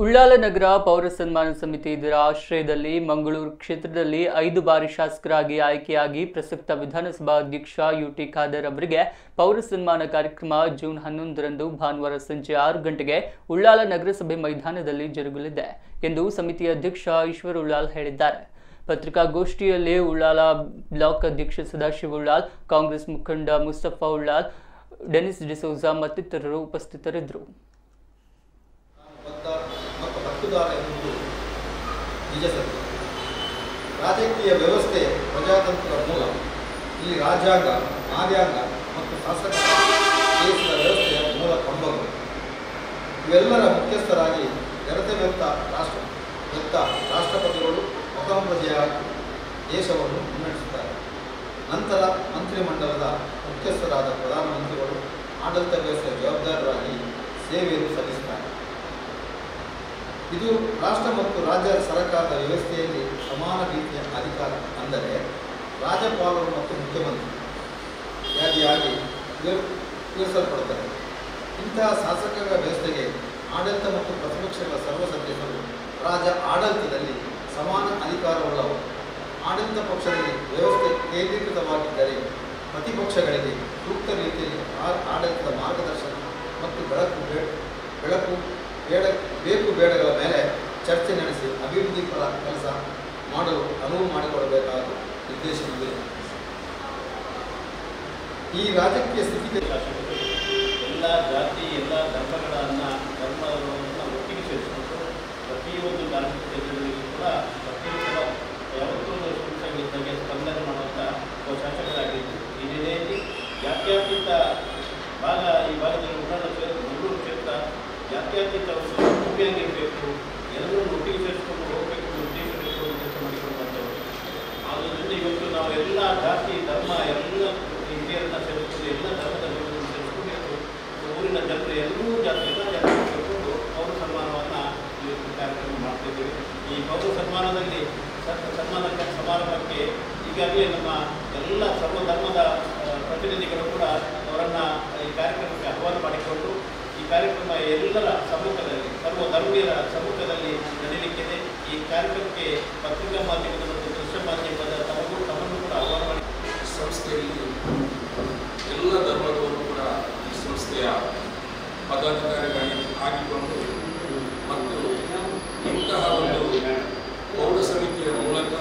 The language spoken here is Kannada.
ಉಳ್ಳಾಲ ನಗರ ಪೌರ ಸನ್ಮಾನ ಸಮಿತಿ ಇದರ ಆಶ್ರಯದಲ್ಲಿ ಮಂಗಳೂರು ಕ್ಷೇತ್ರದಲ್ಲಿ 5 ಬಾರಿ ಶಾಸಕರಾಗಿ ಆಯ್ಕೆಯಾಗಿ ಪ್ರಸಕ್ತ ವಿಧಾನಸಭಾ ಅಧ್ಯಕ್ಷ ಯುಟಿ ಖಾದರ್ ಅವರಿಗೆ ಪೌರ ಸನ್ಮಾನ ಕಾರ್ಯಕ್ರಮ ಜೂನ್ 11ರಂದು ಭಾನುವಾರ ಸಂಜೆ 6 ಗಂಟೆಗೆ ಉಳ್ಳಾಲ ನಗರಸಭೆ ಮೈದಾನದಲ್ಲಿ ಜರುಗಲಿದೆ ಎಂದು ಸಮಿತಿಯ ಅಧ್ಯಕ್ಷ ಈಶ್ವರ್ ಉಳ್ಳಾಲ್ ಹೇಳಿದ್ದಾರೆ. ಪತ್ರಿಕಾಗೋಷ್ಠಿಯಲ್ಲಿ ಉಳ್ಳಾಲ ಬ್ಲಾಕ್ ಅಧ್ಯಕ್ಷ ಸದಾಶಿವ ಉಳ್ಳಾಲ್, ಕಾಂಗ್ರೆಸ್ ಮುಖಂಡ ಮುಸ್ತಫಾ ಉಳ್ಳಾಲ್, ಡೆನಿಸ್ ಡಿಸೋಜಾ ಮತ್ತಿತರರು ಉಪಸ್ಥಿತರಿದ್ದರು. ನಿಜ ಸತ್ಯ. ರಾಜಕೀಯ ವ್ಯವಸ್ಥೆ ಪ್ರಜಾತಂತ್ರದ ಮೂಲ. ಇಲ್ಲಿ ರಾಜ್ಯಾಂಗ, ನ್ಯಾಯಾಂಗ ಮತ್ತು ಶಾಸಕ ದೇಶದ ವ್ಯವಸ್ಥೆಯ ಮೂಲ ಕಂಬಗಳು. ಇವೆಲ್ಲರ ಮುಖ್ಯಸ್ಥರಾಗಿ ಜನತೆವೆತ್ತ ರಾಷ್ಟ್ರಪತಿಗಳು ಪ್ರಥಮಪ್ರಜೆಯಾಗಿ ದೇಶವನ್ನು ಮುನ್ನಡೆಸುತ್ತಾರೆ. ನಂತರ ಮಂತ್ರಿಮಂಡಲದ ಮುಖ್ಯಸ್ಥರಾದ ಪ್ರಧಾನಮಂತ್ರಿಗಳು ಆಡಳಿತ ವ್ಯವಸ್ಥೆಯ ಜವಾಬ್ದಾರರಾಗಿ ಸೇವೆಯನ್ನು ಸಲ್ಲಿಸುತ್ತಾರೆ. ಇದು ರಾಷ್ಟ್ರ ಮತ್ತು ರಾಜ್ಯ ಸರ್ಕಾರದ ವ್ಯವಸ್ಥೆಯಲ್ಲಿ ಸಮಾನ ರೀತಿಯ ಅಧಿಕಾರ, ಅಂದರೆ ರಾಜ್ಯಪಾಲರು ಮತ್ತು ಮುಖ್ಯಮಂತ್ರಿ ಯಾದಿಯಾಗಿ ವಿವರಿಸಲ್ಪಡುತ್ತದೆ. ಇಂತಹ ಶಾಸಕ ವ್ಯವಸ್ಥೆಗೆ ಆಡಳಿತ ಮತ್ತು ಪ್ರತಿಪಕ್ಷಗಳ ಸರ್ವ ಸದಸ್ಯರು ರಾಜ್ಯ ಆಡಳಿತದಲ್ಲಿ ಸಮಾನ ಅಧಿಕಾರವುಳ್ಳವರು. ಆಡಳಿತ ಪಕ್ಷದಲ್ಲಿ ವ್ಯವಸ್ಥೆ ಕೇಂದ್ರೀಕೃತವಾಗಿದ್ದರೆ ಪ್ರತಿಪಕ್ಷಗಳಿಗೆ ಸೂಕ್ತ ರೀತಿಯಲ್ಲಿ ಆಡಳಿತದ ಮಾರ್ಗದರ್ಶನ ಮತ್ತು ಬೇಕು ಬೇಡಗಳ ಮೇಲೆ ಚರ್ಚೆ ನಡೆಸಿ ಅಭಿವೃದ್ಧಿ ಪರ ಕೆಲಸ ಮಾಡಲು ಅನುವು ಮಾಡಿಕೊಡಬೇಕಾದ ನಿರ್ದೇಶನವಿದೆ. ಈ ರಾಜಕೀಯ ಸ್ಥಿತಿಗೆ ಎಲ್ಲ ಜಾತಿ, ಎಲ್ಲ ಧರ್ಮಗಳನ್ನು ಒಟ್ಟಿಗೆ ಸೇರಿಸಿಕೊಂಡು ಪ್ರತಿಯೊಂದು ಧಾರ್ಮಿಕ ಕ್ಷೇತ್ರಗಳಿಗೂ ಕೂಡ ಪ್ರತ್ಯೇಕ ಯಾವತ್ತೂ ಸಂಸ್ಥೆಗಳಿದ್ದಂಗೆ ಸ್ಪಂದನೆ ಮಾಡುವಂಥ ಶಾಸಕರಾಗಿದ್ದು, ಈ ನೆಲೆಯಲ್ಲಿ ಜಾತ್ಯತೀತ ಭಾಗ, ಈ ಭಾಗದಲ್ಲಿ ಮಂಗಳೂರು ಕ್ಷೇತ್ರ ಜಾತ್ಯತೀತ ಒಪ್ಪಿಗೆಯಾಗಿರಬೇಕು, ಎಲ್ಲರೂ ಒಟ್ಟಿಗೆ ಸೇರಿಸಿಕೊಂಡು ಹೋಗಬೇಕು ಅನ್ನೋ ಉದ್ದೇಶವನ್ನು ಕೆಲಸ ಮಾಡಿಕೊಳ್ಳುವಂಥವ್ರು. ಆದ್ದರಿಂದ ಇವತ್ತು ನಾವು ಎಲ್ಲ ಜಾತಿ, ಧರ್ಮ ಎಲ್ಲ ಹಿರಿಯರನ್ನು ಸೇರಿಸಿಕೊಂಡು ಎಲ್ಲ ಧರ್ಮದ ಜನರನ್ನು ಸೇರಿಸಿಕೊಂಡು ಊರಿನ ಜನರು ಎಲ್ಲರೂ ಎಲ್ಲ ಜಾತಿ ಸೇರಿಕೊಂಡು ಪೌರ ಸನ್ಮಾನವನ್ನು ಇವತ್ತು ಕಾರ್ಯಕ್ರಮ ಮಾಡ್ತಿದ್ದೇವೆ. ಈ ಪೌರ ಸನ್ಮಾನದಲ್ಲಿ ಸಮಾರಂಭಕ್ಕೆ ಈಗಾಗಲೇ ನಮ್ಮ ಎಲ್ಲ ಸರ್ವಧರ್ಮದ ಪ್ರತಿನಿಧಿಗಳು ಕೂಡ ಅವರನ್ನು ಈ ಕಾರ್ಯಕ್ರಮಕ್ಕೆ ಆಹ್ವಾನ ಮಾಡಿಕೊಂಡು ಈ ಕಾರ್ಯಕ್ರಮ ಎಲ್ಲರ ಸಮ್ಮುಖದಲ್ಲಿ, ಸರ್ವಧರ್ಮೀಯರ ಸಮ್ಮುಖದಲ್ಲಿ ನಡೆಯಲಿಕ್ಕಿದೆ. ಈ ಕಾರ್ಯಕ್ರಮಕ್ಕೆ ಪತ್ರಿಕಾ ಮಾಧ್ಯಮದ ಮತ್ತು ದೃಶ್ಯ ಮಾಧ್ಯಮದ ತಮ್ಮನ್ನು ಕೂಡ ಆಹ್ವಾನ ಮಾಡಿ ಸಂಸ್ಥೆಯಲ್ಲಿ ಎಲ್ಲ ಧರ್ಮದವರು ಕೂಡ ಈ ಸಂಸ್ಥೆಯ ಪದಾಧಿಕಾರಿಗಳಾಗಿ ಆಗಿಕೊಂಡು ಮತ್ತು ಇಂತಹ ಒಂದು ಪೌರ ಸಮಿತಿಯ ಮೂಲಕ